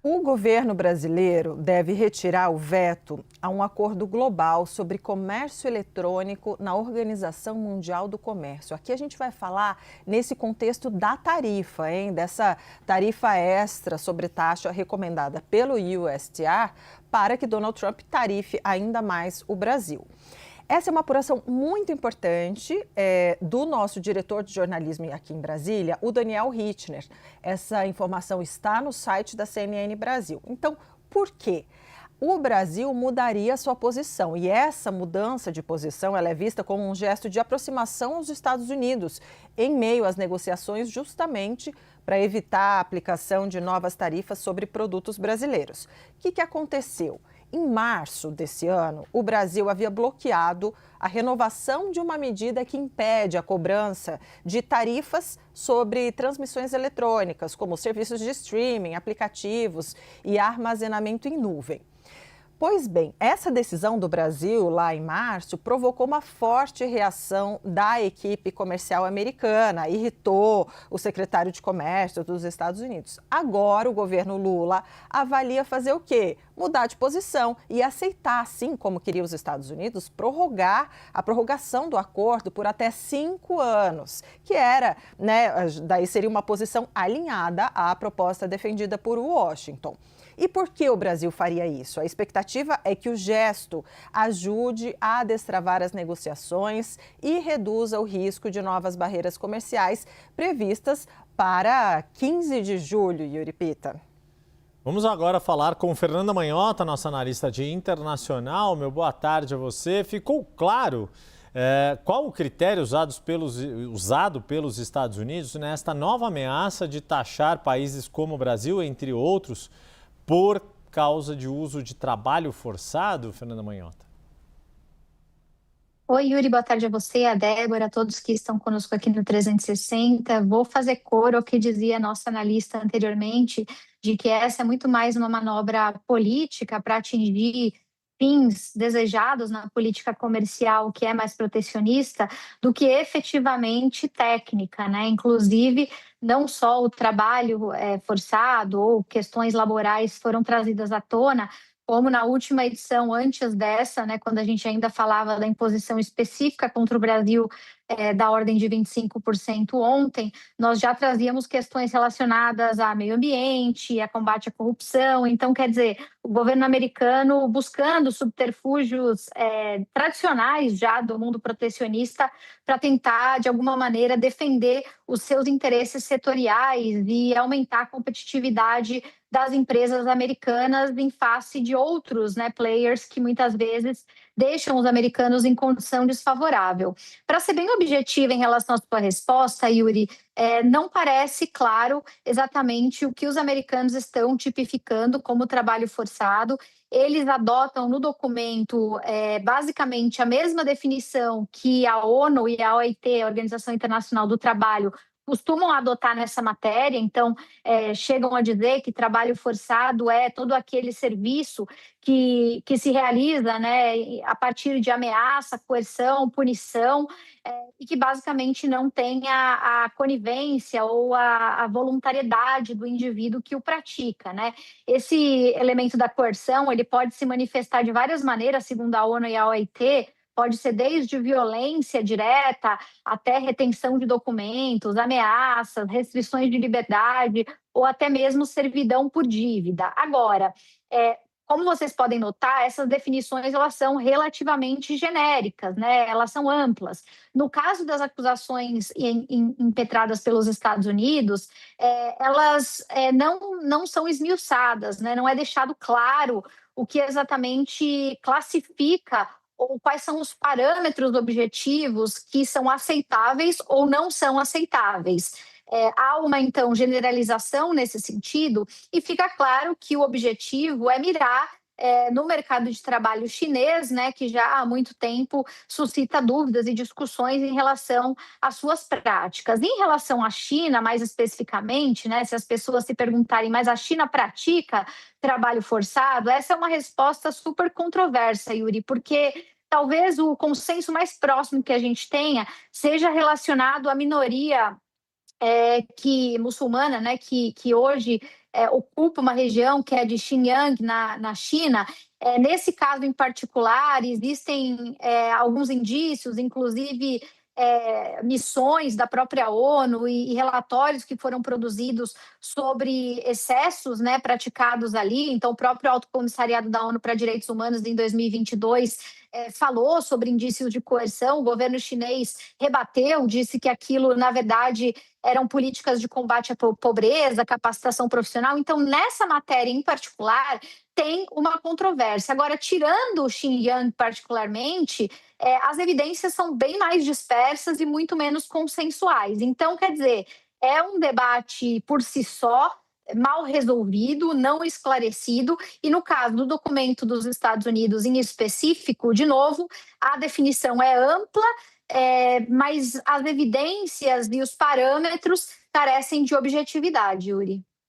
O governo brasileiro deve retirar o veto a um acordo global sobre comércio eletrônico na Organização Mundial do Comércio. Aqui a gente vai falar nesse contexto da tarifa, dessa tarifa extra sobre taxa recomendada pelo USTR para que Donald Trump tarife ainda mais o Brasil. Essa é uma apuração muito importante do nosso diretor de jornalismo aqui em Brasília, o Daniel Rittner. Essa informação está no site da CNN Brasil. Então, por quê? O Brasil mudaria sua posição e essa mudança de posição ela é vista como um gesto de aproximação aos Estados Unidos em meio às negociações justamente para evitar a aplicação de novas tarifas sobre produtos brasileiros. O que aconteceu? Em março desse ano, o Brasil havia bloqueado a renovação de uma medida que impede a cobrança de tarifas sobre transmissões eletrônicas, como serviços de streaming, aplicativos e armazenamento em nuvem. Pois bem, essa decisão do Brasil, lá em março, provocou uma forte reação da equipe comercial americana, irritou o secretário de Comércio dos Estados Unidos. Agora, o governo Lula avalia fazer o quê? Mudar de posição e aceitar, assim como queria os Estados Unidos, prorrogar a prorrogação do acordo por até 5 anos, que era, daí seria uma posição alinhada à proposta defendida por Washington. E por que o Brasil faria isso? A expectativa é que o gesto ajude a destravar as negociações e reduza o risco de novas barreiras comerciais previstas para 15 de julho, Yuri Pita. Vamos agora falar com Fernanda Manhota, nossa analista de internacional. Meu boa tarde a você. Ficou claro qual o critério usado pelos Estados Unidos nesta nova ameaça de taxar países como o Brasil, entre outros, por causa de uso de trabalho forçado, Fernanda Manhota? Oi, Yuri, boa tarde a você, a Débora, a todos que estão conosco aqui no 360. Vou fazer coro ao que dizia a nossa analista anteriormente, de que essa é muito mais uma manobra política para atingir fins desejados na política comercial, que é mais protecionista, do que efetivamente técnica, né? Inclusive, não só o trabalho forçado ou questões laborais foram trazidas à tona, como na última edição, antes dessa, quando a gente ainda falava da imposição específica contra o Brasil da ordem de 25% ontem, nós já trazíamos questões relacionadas a meio ambiente, a combate à corrupção. Então, quer dizer, o governo americano buscando subterfúgios tradicionais já do mundo protecionista para tentar, de alguma maneira, defender os seus interesses setoriais e aumentar a competitividade das empresas americanas em face de outros players que muitas vezes deixam os americanos em condição desfavorável. Para ser bem objetiva em relação à sua resposta, Yuri, não parece claro exatamente o que os americanos estão tipificando como trabalho forçado. Eles adotam no documento basicamente a mesma definição que a ONU e a OIT, a Organização Internacional do Trabalho, costumam adotar nessa matéria. Então, chegam a dizer que trabalho forçado é todo aquele serviço que se realiza a partir de ameaça, coerção, punição, e que basicamente não tem a conivência ou a voluntariedade do indivíduo que o pratica. Esse elemento da coerção ele pode se manifestar de várias maneiras, segundo a ONU e a OIT. Pode ser desde violência direta até retenção de documentos, ameaças, restrições de liberdade ou até mesmo servidão por dívida. Agora, como vocês podem notar, essas definições elas são relativamente genéricas, elas são amplas. No caso das acusações impetradas pelos Estados Unidos, elas não são esmiuçadas, não é deixado claro o que exatamente classifica ou quais são os parâmetros objetivos que são aceitáveis ou não são aceitáveis. Há uma, então, generalização nesse sentido e fica claro que o objetivo é mirar no mercado de trabalho chinês, que já há muito tempo suscita dúvidas e discussões em relação às suas práticas. Em relação à China, mais especificamente, se as pessoas se perguntarem, mas a China pratica trabalho forçado? Essa é uma resposta super controversa, Yuri, porque talvez o consenso mais próximo que a gente tenha seja relacionado à minoria muçulmana, que hoje ocupa uma região que é de Xinjiang, na China. Nesse caso em particular, existem alguns indícios, inclusive missões da própria ONU e relatórios que foram produzidos sobre excessos, né, praticados ali. Então, o próprio Alto Comissariado da ONU para Direitos Humanos, em 2022, falou sobre indícios de coerção. O governo chinês rebateu, disse que aquilo, na verdade, eram políticas de combate à pobreza, capacitação profissional. Então, nessa matéria em particular, tem uma controvérsia. Agora, tirando o Xinjiang particularmente, as evidências são bem mais dispersas e muito menos consensuais. Então, quer dizer, é um debate por si só, mal resolvido, não esclarecido, e no caso do documento dos Estados Unidos em específico, de novo, a definição é ampla, mas as evidências e os parâmetros carecem de objetividade, Yuri.